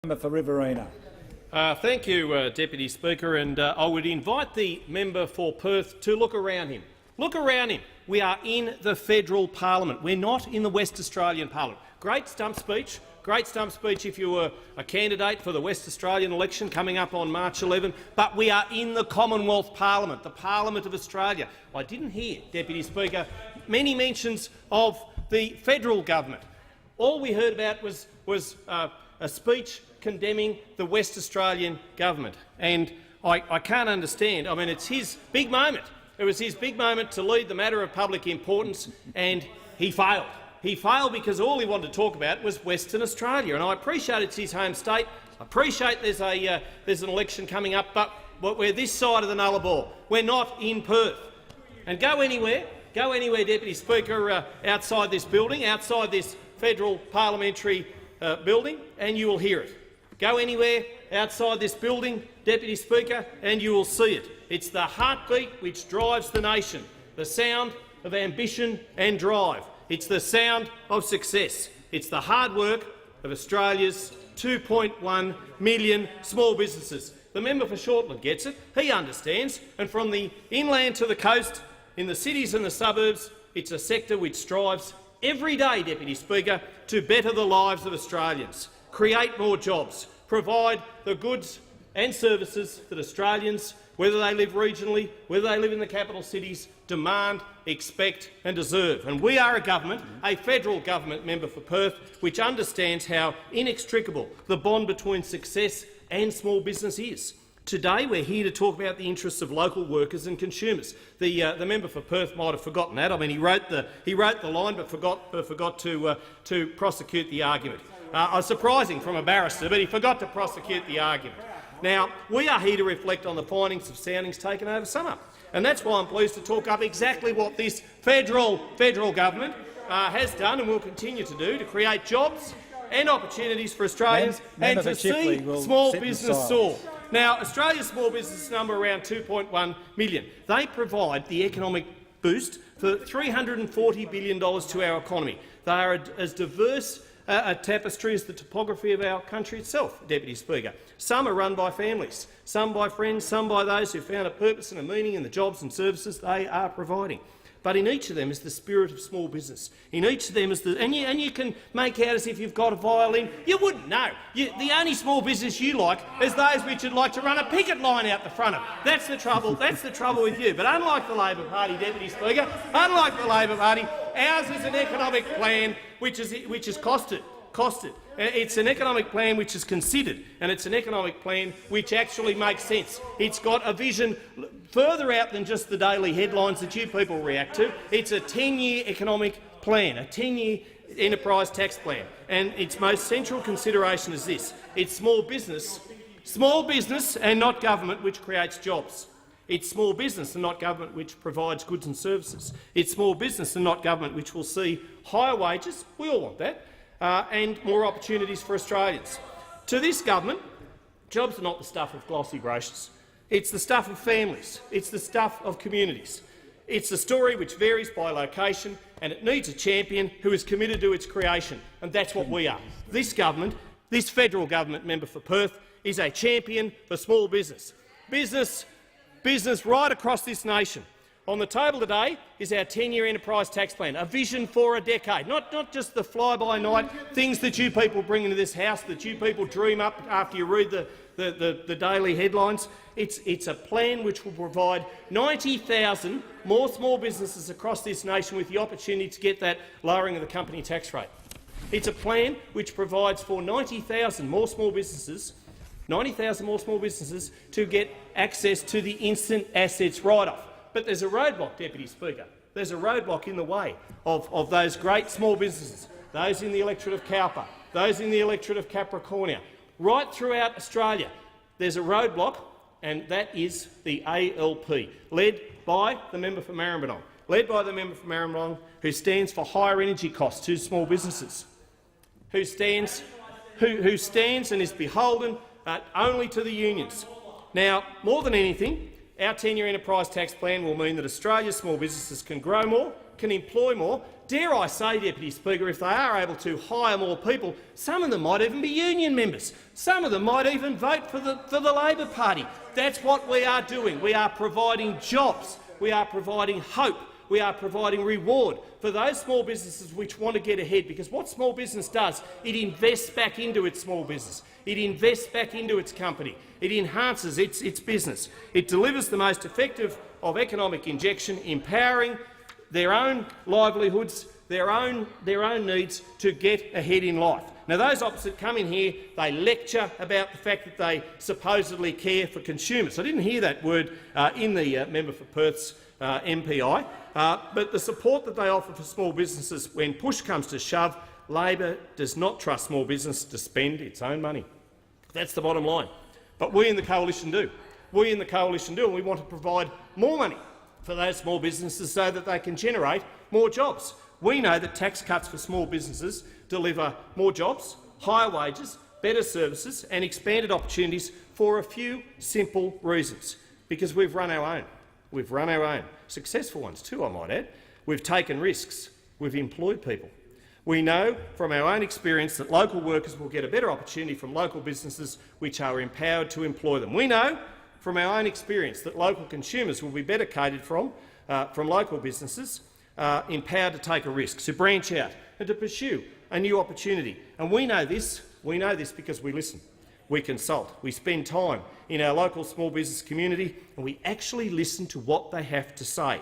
Member for Riverina. Thank you, Deputy Speaker, and I would invite the member for Perth to look around him. Look around him. We are in the federal parliament. We're not in the West Australian parliament. Great stump speech. Great stump speech if you were a candidate for the West Australian election coming up on March 11, but we are in the Commonwealth Parliament, the Parliament of Australia. I didn't hear, Deputy Speaker, many mentions of the federal government. All we heard about was a speech condemning the West Australian government, and I can't understand. I mean, it's his big moment. It was his big moment to lead the matter of public importance, and he failed. He failed because all he wanted to talk about was Western Australia, and I appreciate it's his home state. I appreciate there's an election coming up, but we're this side of the Nullarbor. We're not in Perth. And go anywhere, Deputy Speaker, outside this building, outside this federal parliamentary building, and you will hear it. Go anywhere outside this building, Deputy Speaker, and you will see it. It's the heartbeat which drives the nation, the sound of ambition and drive. It's the sound of success. It's the hard work of Australia's 2.1 million small businesses. The member for Shortland gets it. He understands. And from the inland to the coast, in the cities and the suburbs, it's a sector which strives every day, Deputy Speaker, to better the lives of Australians, create more jobs, provide the goods and services that Australians, whether they live regionally, whether they live in the capital cities, demand, expect and deserve. And we are a government, a federal government member for Perth, which understands how inextricable the bond between success and small business is. Today we're here to talk about the interests of local workers and consumers. The member for Perth might have forgotten that. I mean, he wrote the line but forgot to prosecute the argument. Surprising from a barrister, but he forgot to prosecute the argument. Now, we are here to reflect on the findings of soundings taken over summer, and that's why I'm pleased to talk up exactly what this federal government has done and will continue to do to create jobs and opportunities for Australians and to see small business soar. Now, Australia's small business number around 2.1 million. They provide the economic boost for $340 billion to our economy. They are as diverse a tapestry as the topography of our country itself, Deputy Speaker. Some are run by families, some by friends, some by those who found a purpose and a meaning in the jobs and services they are providing. But in each of them is the spirit of small business. In each of them is and you can make out as if you've got a violin. You wouldn't know. The only small business you like is those which would like to run a picket line out the front of. That's the trouble. That's the trouble with you. But unlike the Labor Party, Deputy Speaker, unlike the Labor Party, ours is an economic plan which is costed. It's an economic plan which is considered, and it's an economic plan which actually makes sense. It's got a vision further out than just the daily headlines that you people react to. It's a 10-year economic plan, a 10-year enterprise tax plan, and its most central consideration is this. It's small business and not government which creates jobs. It's small business and not government which provides goods and services. It's small business and not government which will see higher wages, we all want that, and more opportunities for Australians. To this government, jobs are not the stuff of glossy brochures. It's the stuff of families. It's the stuff of communities. It's a story which varies by location, and it needs a champion who is committed to its creation, and that's what we are. This government, this federal government member for Perth, is a champion for small business. Business right across this nation. On the table today is our 10-year enterprise tax plan, a vision for a decade, not just the fly-by-night things that you people bring into this House, that you people dream up after you read the daily headlines. It's a plan which will provide 90,000 more small businesses across this nation with the opportunity to get that lowering of the company tax rate. It's a plan which provides for 90,000 more small businesses to get access to the instant assets write-off. But there's a roadblock, Deputy Speaker. There's a roadblock in the way of those great small businesses, those in the electorate of Cowper, those in the electorate of Capricornia. Right throughout Australia, there's a roadblock, and that is the ALP, led by the member for Maribyrnong, who stands for higher energy costs to small businesses, who stands and is beholden only to the unions. Now, more than anything, our 10-year enterprise tax plan will mean that Australia's small businesses can grow more, can employ more. Dare I say, Deputy Speaker, if they are able to hire more people, some of them might even be union members. Some of them might even vote for the Labor Party. That's what we are doing. We are providing jobs. We are providing hope. We are providing reward for those small businesses which want to get ahead, because what small business does, it invests back into its small business. It invests back into its company. It enhances its business. It delivers the most effective of economic injection, empowering their own livelihoods, their own needs to get ahead in life. Now, those opposite come in here, they lecture about the fact that they supposedly care for consumers. I didn't hear that word in the member for Perth's MPI, but the support that they offer for small businesses when push comes to shove, Labor does not trust small business to spend its own money. That's the bottom line. But we in the coalition do. We in the coalition do, and we want to provide more money for those small businesses so that they can generate more jobs. We know that tax cuts for small businesses deliver more jobs, higher wages, better services and expanded opportunities for a few simple reasons. Because we've run our own. We've run our own. Successful ones too, I might add. We've taken risks. We've employed people. We know from our own experience that local workers will get a better opportunity from local businesses which are empowered to employ them. We know from our own experience that local consumers will be better catered from local businesses empowered to take a risk, to branch out and to pursue a new opportunity. And we know this because we listen. We consult. We spend time in our local small business community and we actually listen to what they have to say.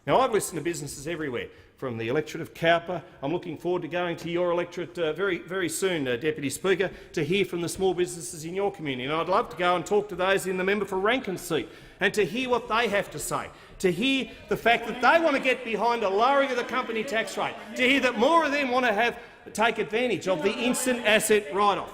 Now, I've listened to businesses everywhere, from the electorate of Cowper. I'm looking forward to going to your electorate very soon, Deputy Speaker, to hear from the small businesses in your community. And I'd love to go and talk to those in the member for Rankin's seat and to hear what they have to say, to hear the fact that they want to get behind a lowering of the company tax rate, to hear that more of them want to take advantage of the instant asset write-off.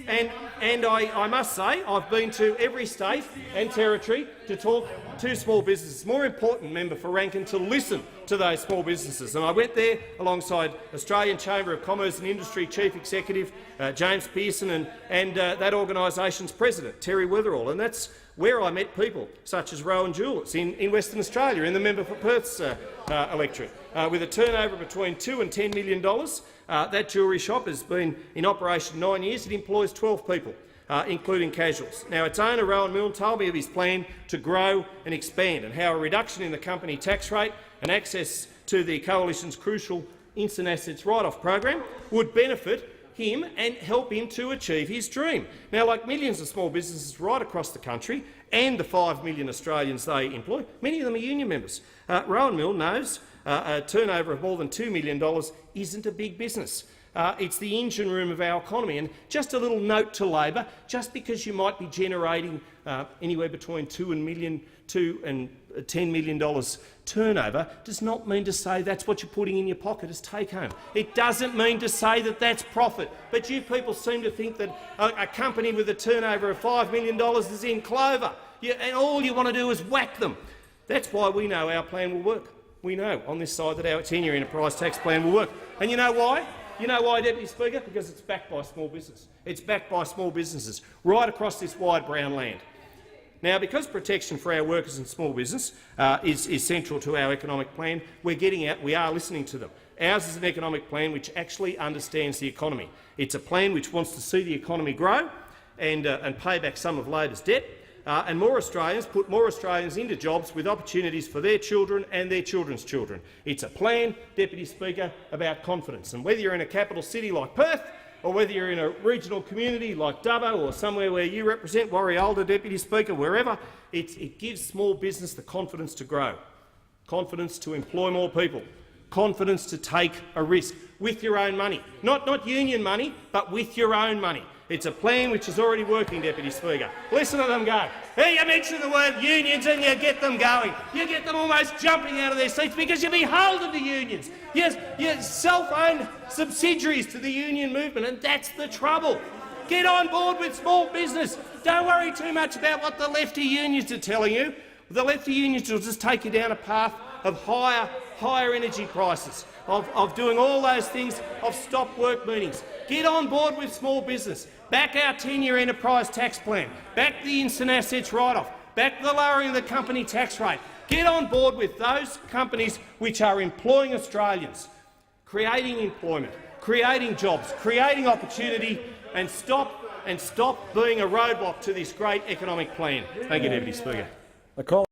And I must say, I've been to every state and territory to talk to small businesses. More important, member for Rankin, to listen to those small businesses. And I went there alongside Australian Chamber of Commerce and Industry Chief Executive James Pearson and that organisation's president, Terry Witherall. And that's where I met people such as Rowan Jewellers in Western Australia, in the member for Perth's electorate, with a turnover between $2 and $10 million. That jewellery shop has been in operation 9 years. It employs 12 people, including casuals. Now, its owner, Rowan Milne, told me of his plan to grow and expand and how a reduction in the company tax rate and access to the Coalition's crucial instant assets write-off program would benefit him and help him to achieve his dream. Now, like millions of small businesses right across the country and the 5 million Australians they employ, many of them are union members. Rowan Milne knows a turnover of more than $2 million isn't a big business. It's the engine room of our economy. And just a little note to Labor, just because you might be generating anywhere between $2 and $10 million turnover does not mean to say that's what you're putting in your pocket as take-home. It doesn't mean to say that that's profit. But you people seem to think that a company with a turnover of $5 million is in clover, and all you want to do is whack them. That's why we know our plan will work. We know on this side that our 10-year enterprise tax plan will work. And you know why? You know why, Deputy Speaker? Because it's backed by small business. It's backed by small businesses right across this wide brown land. Now, because protection for our workers and small business is central to our economic plan, we're getting out. We are listening to them. Ours is an economic plan which actually understands the economy. It's a plan which wants to see the economy grow and pay back some of Labor's debt, and put more Australians into jobs with opportunities for their children and their children's children. It's a plan, Deputy Speaker, about confidence. And whether you're in a capital city like Perth, or whether you're in a regional community like Dubbo or somewhere where you represent, Warriolda, Deputy Speaker, wherever, it gives small business the confidence to grow, confidence to employ more people, confidence to take a risk with your own money. Not union money, but with your own money. It's a plan which is already working, Deputy Speaker. Listen to them go. Here you mention the word unions and you get them going. You get them almost jumping out of their seats because you're beholden to unions. Yes, you're self-owned subsidiaries to the union movement, and that's the trouble. Get on board with small business. Don't worry too much about what the lefty unions are telling you. The lefty unions will just take you down a path of higher energy prices, of doing all those things, of stop work meetings. Get on board with small business. Back our 10-year enterprise tax plan. Back the instant assets write-off. Back the lowering of the company tax rate. Get on board with those companies which are employing Australians, creating employment, creating jobs, creating opportunity, and stop being a roadblock to this great economic plan. Thank you, Deputy Speaker.